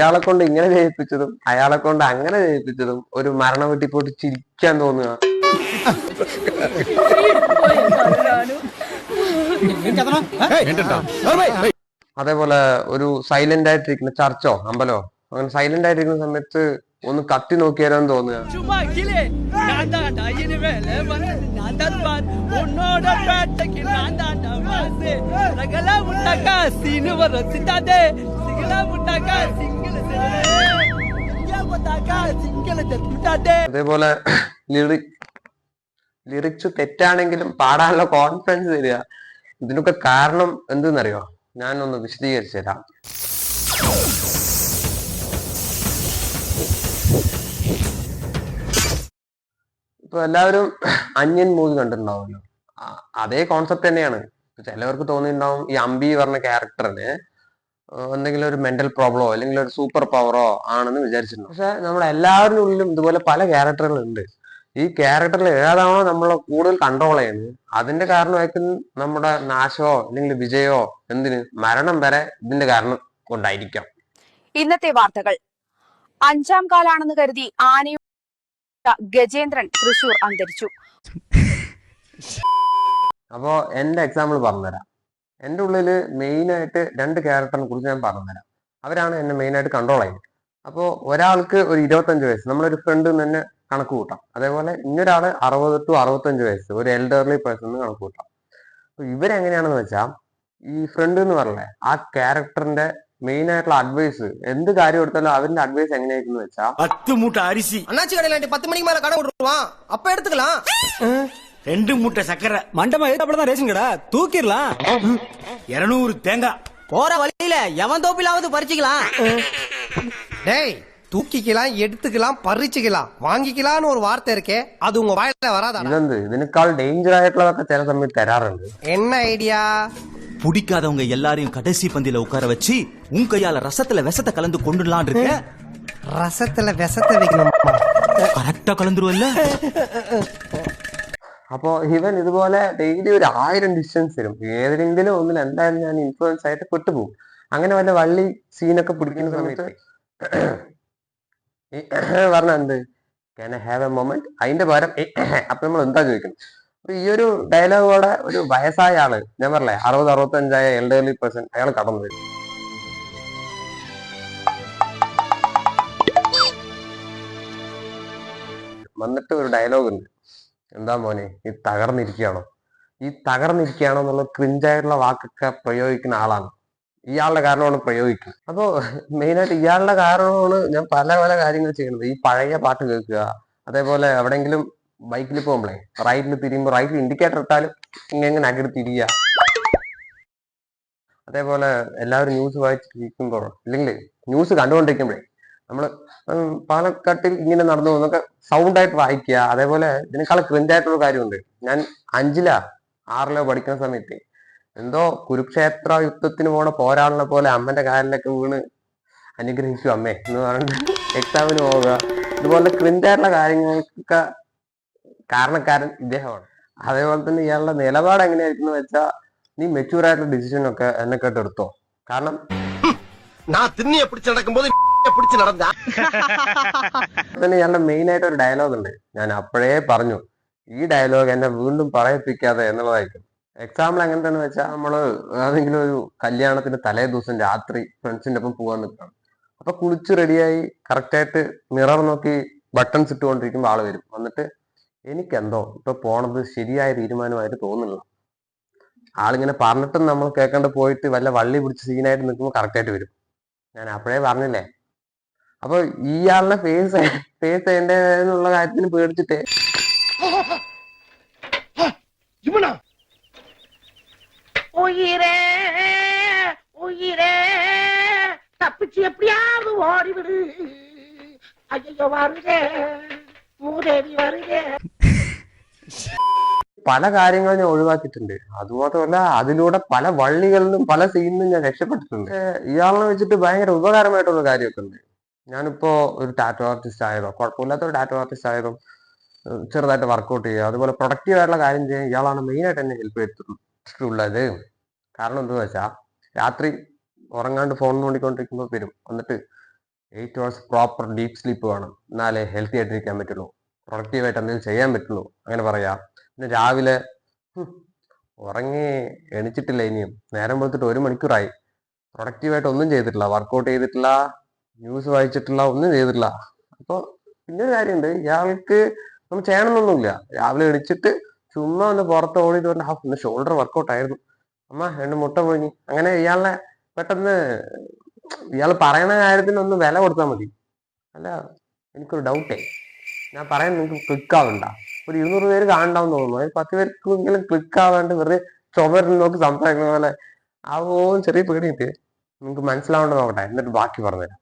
ഇയാളെ കൊണ്ട് ഇങ്ങനെ ചെയ്യിപ്പിച്ചതും അയാളെ കൊണ്ട് അങ്ങനെ ചെയ്യിപ്പിച്ചതും ഒരു മരണ വീട്ടിൽ പോയിട്ട് ചിരിക്കാൻ തോന്നുക. അതേപോലെ ഒരു സൈലന്റ് ആയിട്ടിരിക്കുന്ന ചർച്ചോ അമ്പലോ അങ്ങനെ സൈലന്റ് ആയിട്ടിരിക്കുന്ന സമയത്ത് ഒന്ന് കത്തി നോക്കിയാലോന്ന് തോന്നുക. അതേപോലെ ലിറിക്സ് തെറ്റാണെങ്കിലും പാടാനുള്ള കോൺഫിഡൻസ് തരിക. ഇതിനൊക്കെ കാരണം എന്തെന്നറിയോ? ഞാനൊന്ന് വിശദീകരിച്ചു തരാം. ഇപ്പൊ എല്ലാവരും അന്യൻ മൂവി കണ്ടിട്ടുണ്ടാവുമല്ലോ. അതേ കോൺസെപ്റ്റ് തന്നെയാണ്. ചിലവർക്ക് തോന്നിയിട്ടുണ്ടാവും ഈ അമ്പി പറഞ്ഞ ക്യാരക്ടറിന് എന്തെങ്കിലും ഒരു മെന്റൽ പ്രോബ്ലമോ അല്ലെങ്കിൽ ഒരു സൂപ്പർ പവറോ ആണെന്ന് വിചാരിച്ചിട്ടുണ്ടാവും. പക്ഷെ നമ്മൾ എല്ലാവരുടെ ഉള്ളിലും ഇതുപോലെ പല ക്യാരക്ടറുകളുണ്ട്. ഈ ക്യാരക്ടറിൽ ഏതാണോ നമ്മളെ കൂടുതൽ കൺട്രോൾ ചെയ്യുന്നത് അതിന്റെ കാരണമായിരിക്കും നമ്മുടെ നാശമോ അല്ലെങ്കിൽ വിജയമോ എന്തിന് മരണം വരെ ഇതിന്റെ കാരണം കൊണ്ടായിരിക്കാം. ഇന്നത്തെ വാർത്തകൾ. 5ാം കാലാണെന്ന് കരുതി ആനയുടെ ഗജേന്ദ്രൻ തൃശൂർ അന്തരിച്ചു. അപ്പോ എന്റെ എക്സാമ്പിൾ പറഞ്ഞുതരാം. എന്റെ ഉള്ളില് മെയിനായിട്ട് 2 ക്യാരക്ടറിനെ കുറിച്ച് ഞാൻ പറഞ്ഞുതരാം. അവരാണ് എന്നെ മെയിനായിട്ട് കൺട്രോൾ ചെയ്യുന്നത്. അപ്പോൾ ഒരാൾക്ക് ഒരു 25 വയസ്സ്, നമ്മളൊരു ഫ്രണ്ട് തന്നെ കണക്ക് കൂട്ടാം. അതേപോലെ ഇന്നൊരാള് 60 to 65 വയസ്സ്, ഒരു എൽഡർലി പേഴ്സൺ കണക്ക് കൂട്ടാം. അപ്പൊ ഇവരെങ്ങനെയാണെന്ന് വെച്ചാൽ ഈ ഫ്രണ്ട് എന്ന് പറഞ്ഞേ ആ ക്യാരക്ടറിന്റെ മെയിൻ ആയിട്ടുള്ള അഡ്വൈസ്, എന്ത് കാര്യം എടുത്താലും അവരുടെ അഡ്വൈസ് എങ്ങനെയായിരിക്കും വെച്ചാൽ 10 மூட்டை அரிசி அண்ணாச்சி கடையில 10 மணிக்கு மேல கடை விட்டுருவான், அப்ப எடுத்துக்கலாம். 2 மூட்டை சக்கரை மண்டமா அப்படிதான் ரேஷன் கடை தூக்கிடலாம். 200 தேங்காய் போற வழியில எவன் தோப்பிலாவது பறிச்சுக்கலாம். டேய் தூக்கிக்கலாம், எடுத்துக்கலாம், பறிச்சுக்கலாம், வாங்கிக்கலாம்னு ஒரு வார்த்தை இருக்கே, அது உங்க வாயில வராதா? ഇതെന്ത് ഇതിനേക്കാൾ ഡേഞ്ചർ ആയിട്ടുള്ളതൊക്കെ ചില സമയത്ത് തരാറുണ്ട്. என்ன ஐடியா? பிடிக்காதவங்க எல்லாரையும் கடைசி பந்தியில உட்கார வச்சு உன் கையால ரசத்துல விஷத்தை கலந்து கொண்டுடலாம் இருக்க. ரசத்துல விஷத்தை வைக்கணுமா? கரெக்டா கலந்துருவல்ல. അപ്പോ ഇവൻ ഇതുപോലെ ഡെയിലി ഒരു 1000 ഡിസ്റ്റൻസ് തരും. ഏതെങ്കിലും ഒന്നിൽ എന്തായാലും ഞാൻ ഇൻഫ്ലുവൻസ് ആയിട്ട് പെട്ടുപോകും. അങ്ങനെ വല്ല വള്ളി സീനൊക്കെ പിടിക്കുന്ന സമയത്ത് പറഞ്ഞ എന്ത് can I have A moment, അതിന്റെ പകരം അപ്പൊ നമ്മൾ എന്താ ചോദിക്കണം. അപ്പൊ ഈ ഒരു ഡയലോഗോടെ ഒരു വയസ്സായ ആള്, ഞാൻ പറഞ്ഞേ 60-65 എൽഡർലി പേഴ്സൺ, അയാൾ കടന്നു വരും. വന്നിട്ട് ഒരു ഡയലോഗ് ഉണ്ട്, എന്താ മോനെ ഈ തകർന്നിരിക്കുകയാണോ, ഈ തകർന്നിരിക്കുകയാണോ എന്നുള്ള ക്രിഞ്ചായിട്ടുള്ള വാക്കൊക്കെ പ്രയോഗിക്കുന്ന ആളാണ്. ഇയാളുടെ കാരണമാണ് പ്രയോഗിക്കുന്നത്. അപ്പോ മെയിനായിട്ട് ഇയാളുടെ കാരണമാണ് ഞാൻ പല പല കാര്യങ്ങൾ ചെയ്യുന്നത്. ഈ പഴയ പാട്ട് കേൾക്കുക, അതേപോലെ എവിടെയെങ്കിലും ബൈക്കിൽ പോകുമ്പോഴേ റൈറ്റിൽ തിരിയുമ്പോൾ റൈറ്റിൽ ഇൻഡിക്കേറ്റർ ഇട്ടാലും ഇങ്ങനെ അകത്ത് തിരിയുക. അതേപോലെ എല്ലാവരും ന്യൂസ് വായിച്ചിരിക്കുമ്പോൾ അല്ലെങ്കിൽ ന്യൂസ് കണ്ടുകൊണ്ടിരിക്കുമ്പോഴേ നമ്മള് പാലക്കാട്ടിൽ ഇങ്ങനെ നടന്നു പോകുന്നൊക്കെ സൗണ്ടായിട്ട് വായിക്കുക. അതേപോലെ ഇതിനേക്കാൾ ക്രിഞ്ചായിട്ടുള്ള കാര്യമുണ്ട്. ഞാൻ 5ലോ 6ലോ പഠിക്കുന്ന സമയത്ത് എന്തോ കുരുക്ഷേത്ര യുദ്ധത്തിന് പോണ പോരാളിനെ പോലെ അമ്മന്റെ കാലിലൊക്കെ വീണ് അനുഗ്രഹിക്കും അമ്മേ എന്ന് പറഞ്ഞിട്ട് എക്സാമിന് പോവുക. ഇതുപോലെ ക്രിഞ്ചായിട്ടുള്ള കാര്യങ്ങൾക്കൊക്കെ കാരണക്കാരൻ ഇദ്ദേഹമാണ്. അതേപോലെ തന്നെ ഇയാളുടെ നിലപാട് എങ്ങനെയായിരിക്കും വെച്ചാൽ നീ മെച്യൂർ ആയിട്ടുള്ള ഡിസിഷൻ ഒക്കെ എന്നെ കേട്ട് എടുത്തോ. കാരണം തന്നെ ഇയാളുടെ മെയിൻ ആയിട്ട് ഒരു ഡയലോഗ് ഉണ്ട്, ഞാൻ അപ്പോഴേ പറഞ്ഞു ഈ ഡയലോഗ് എന്നെ വീണ്ടും പറയിപ്പിക്കാതെ എന്നുള്ളതായിരിക്കും. എക്സാമ്പിൾ എങ്ങനത്തെന്ന് വെച്ചാൽ നമ്മള് ഏതെങ്കിലും ഒരു കല്യാണത്തിന് തലേ ദിവസം രാത്രി ഫ്രണ്ട്സിന്റെ ഒപ്പം പോകാൻ നിൽക്കണം. അപ്പൊ കുളിച്ച് റെഡിയായി കറക്റ്റായിട്ട് മിറർ നോക്കി ബട്ടൺസ് ഇട്ടുകൊണ്ടിരിക്കുമ്പോൾ ആള് വരും. വന്നിട്ട് എനിക്കെന്തോ ഇപ്പൊ പോണത് ശരിയായ തീരുമാനമായിട്ട് തോന്നുന്നില്ല. ആളിങ്ങനെ പറഞ്ഞിട്ടും നമ്മൾ കേൾക്കാണ്ട് പോയിട്ട് വല്ല വള്ളി പിടിച്ച് സീനായിട്ട് നിൽക്കുമ്പോൾ കറക്റ്റായിട്ട് വരും. ഞാൻ അപ്പോഴേ പറഞ്ഞില്ലേ. അപ്പൊ ഇയാളുടെ ഫേസ് ചെയ്യേണ്ടതെന്നുള്ള കാര്യത്തിന് പേടിച്ചിട്ട് உயிரே உயிரே தப்பிச்சு எப்படியாவது ஓடிவிடு, ஐயோ வருதே மூதேவி வருதே. പല കാര്യങ്ങളും ഞാൻ ഒഴിവാക്കിയിട്ടുണ്ട്. അതുമാത്രമല്ല അതിലൂടെ പല വള്ളികളിലും പല സീനിലും ഞാൻ രക്ഷപ്പെട്ടിട്ടുണ്ട്. ഇയാളെ വെച്ചിട്ട് ഭയങ്കര ഉപകാരമായിട്ടുള്ള കാര്യമൊക്കെ ഉണ്ട്. ഞാനിപ്പോ ഒരു ടാറ്റോ ആർട്ടിസ്റ്റ് ആയതോ കുഴപ്പമില്ലാത്ത ഒരു ടാറ്റോ ആർട്ടിസ്റ്റ് ആയതോ ചെറുതായിട്ട് വർക്ക്ഔട്ട് ചെയ്യുക, അതുപോലെ പ്രൊഡക്റ്റീവ് ആയിട്ടുള്ള കാര്യം ചെയ്യാൻ ഇയാളാണ് മെയിനായിട്ട് എന്നെ ഹെൽപ്പ് ചെയ്തിട്ടുള്ളത്. കാരണം എന്താണെന്ന് വെച്ചാൽ രാത്രി ഉറങ്ങാണ്ട് ഫോൺ നോക്കിക്കൊണ്ടിരിക്കുമ്പോൾ വരും. എന്നിട്ട് 8 hours പ്രോപ്പർ ഡീപ്പ് സ്ലീപ്പ് വേണം, എന്നാലേ ഹെൽത്തി ആയിട്ടിരിക്കാൻ പറ്റുള്ളൂ, പ്രൊഡക്റ്റീവായിട്ട് എന്തെങ്കിലും ചെയ്യാൻ പറ്റുള്ളൂ, അങ്ങനെ പറയാം. പിന്നെ രാവിലെ ഉറങ്ങി എണിച്ചിട്ടില്ല, ഇനിയും നേരം വെളുത്തിട്ട് 1 മണിക്കൂറായി, പ്രൊഡക്റ്റീവായിട്ട് ഒന്നും ചെയ്തിട്ടില്ല, വർക്കൗട്ട് ചെയ്തിട്ടില്ല, ന്യൂസ് വായിച്ചിട്ടില്ല, ഒന്നും ചെയ്തിട്ടില്ല. അപ്പോൾ പിന്നെ ഒരു കാര്യമുണ്ട്, ഇയാൾക്ക് ഒന്നും ചെയ്യണമെന്നൊന്നുമില്ല. രാവിലെ എണിച്ചിട്ട് ചുമ്മാ ഒന്ന് പുറത്ത് ഓടിയിട്ട് പറഞ്ഞ ഒന്ന് ഷോൾഡർ വർക്കൗട്ട് ആയിരുന്നു, അമ്മ 2 മുട്ട പൊഴിഞ്ഞു, അങ്ങനെ ഇയാളെ പെട്ടെന്ന് ഇയാൾ പറയുന്ന കാര്യത്തിന് ഒന്ന് വില കൊടുത്താൽ മതി. അല്ല, എനിക്കൊരു ഡൗട്ടേ, ഞാൻ പറയാൻ നിങ്ങൾക്ക് ക്ലിക്ക് ആവണ്ട. ഒരു 200 പേര് കാണണ്ടാന്ന് തോന്നുന്നു, അതിൽ 10 പേർക്കെങ്കിലും ക്ലിക്ക് ആവാണ്ട് വെറുതെ ചുമരിൽ നോക്കി സംസാരിക്കുന്ന പോലെ ആവോ ചെറിയ പേടിയിട്ട് നിങ്ങൾക്ക് മനസ്സിലാവേണ്ട നോക്കട്ടെ, എന്നിട്ട് ബാക്കി പറഞ്ഞുതരാം.